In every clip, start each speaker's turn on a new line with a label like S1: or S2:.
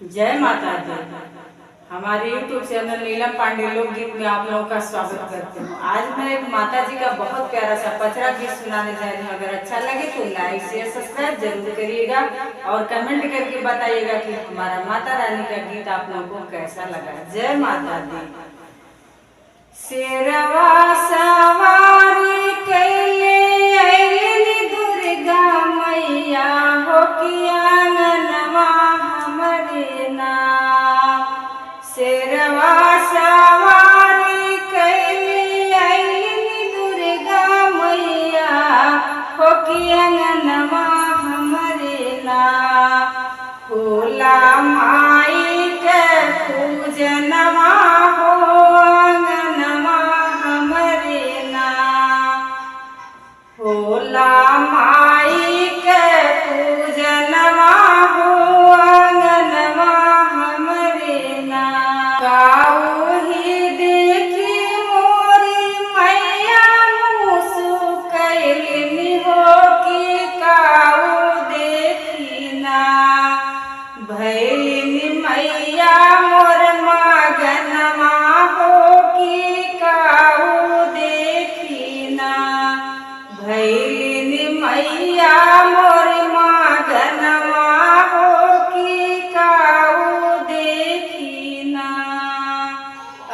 S1: जय माता दी। हमारे YouTube चैनल नीलम पांडे लोकगीत में आप लोगों का स्वागत करते हूँ। आज मैं एक माता जी का बहुत प्यारा सा पचरा गीत सुनाने जा रही हूँ। अगर अच्छा लगे तो लाइक शेयर सब्सक्राइब जरूर करिएगा और कमेंट करके बताइएगा कि हमारा माता रानी का गीत आप लोगों को कैसा लगा। जय माता दी। शेरवा सवारी कैले अइली दुर्गा मैया हो कि आंगनवा हमरे ना। शेरवा सवारी कैले अइली दुर्गा मैया हो कि आंगनवा हमरे ना। होला माई के पूजनवा हो होला माई के पूजनवा हो आंगनवा हमरे ना। काऊ ही देखी मोरी मैया मुसु कैलिनी हो कि काऊ देखी ना। भैलिनी मैया मोर मगनवा हो कि काऊ देखी ना। भैलिनी मैया मोर मगनवा हो कि काऊ देखी ना।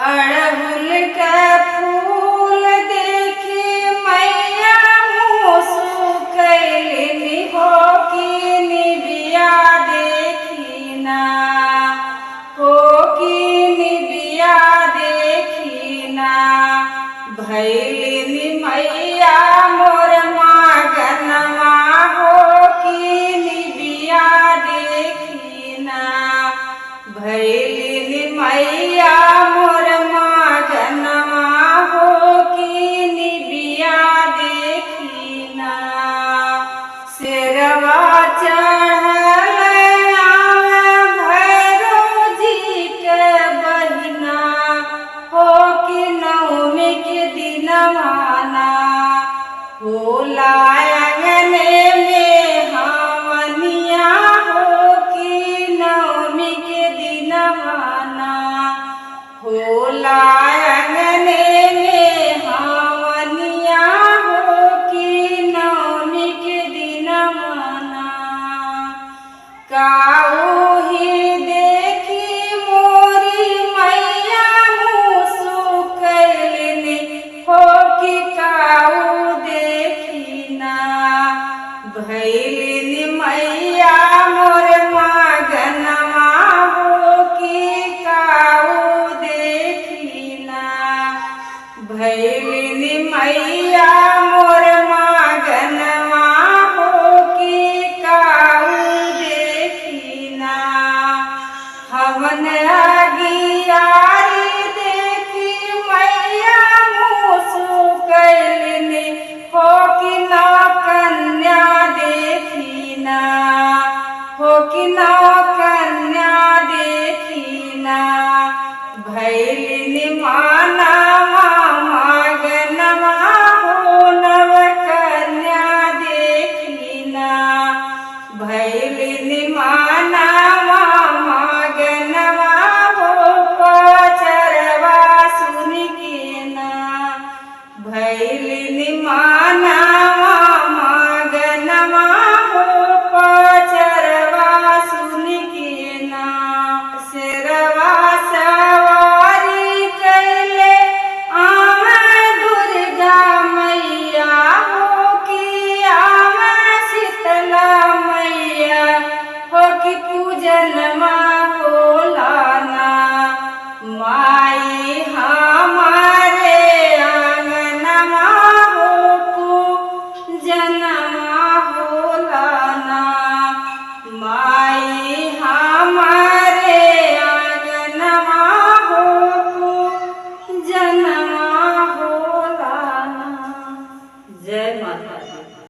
S1: अड़हुल के फूल देखी मैया मुसु कैलिनी हो कि निबिया देखी ना। हो कि निबिया देखी ना। भैलिनी मैया मोर मगनवा हो कि निबिया देखी ना। भैलिनी मैया मोर मगनवा हो कि निबिया देखी ना। शेरवा चढ़ल भैरो जी के बहिना हो कि नवमी के दिनवाना। होला अंगने में हवनिया हो कि नवमी के दिनवाना। होला अंगने में हवनिया हो कि नवमी के दिनवाना। काऊ ही देखी मोरी मैया मुसु कैलिनी हो कि काऊ देखी ना। भैलिनी मैया मोर मगनवा हो कि काऊ देखी ना। भैलिनी मैया मोर मगनवा हो कि काऊ देखी ना। हवन अगियारी देखी मैया मुसु कैलिनी हो कि नौ कन्या देखी ना। हो कि नौ कन्या देखी ना। भैलिनी माना